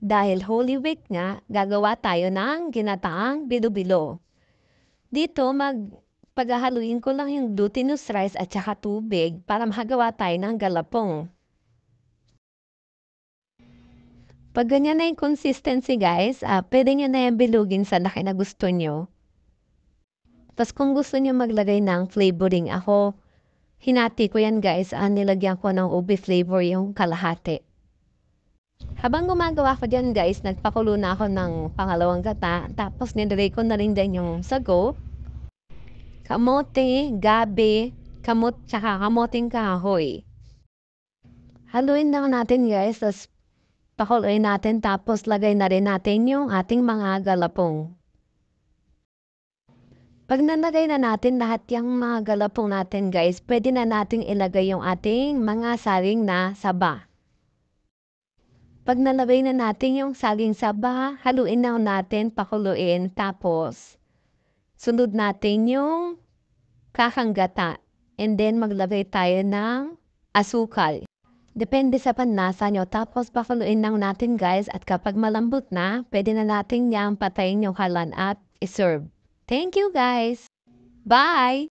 Dahil Holy Week nga, gagawa tayo ng ginataang bilo-bilo. Dito, paghahaluin ko lang yung glutinous rice at saka tubig para makagawa tayo ng galapong. Pag ganyan na yung consistency guys, pwede nyo na yung bilugin sa laki na gusto nyo. Tapos kung gusto nyo maglagay ng flavoring, ako, hinati ko yan guys, nilagyan ko ng ube flavor yung kalahati. Habang gumagawa ko dyan guys, nagpakulo na ako ng pangalawang gata, tapos nilagay ko na rin din yung sago, kamote, gabi, tsaka kamoting kahoy. Haluin lang natin guys, tapos pakuluin natin, tapos lagay na rin natin yung ating mga galapong. Pag nalagay na natin lahat yung mga galapong natin guys, pwede na natin ilagay yung ating mga saling na saba. Pag nalagay na natin yung saging saba, haluin na natin, pakuluin, tapos sunod natin yung kakanggata. And then maglagay tayo ng asukal. Depende sa panlasa nyo. Tapos pakuluin lang natin guys, at kapag malambot na, pwede na natin yang patayin yung halan at iserve. Thank you guys! Bye!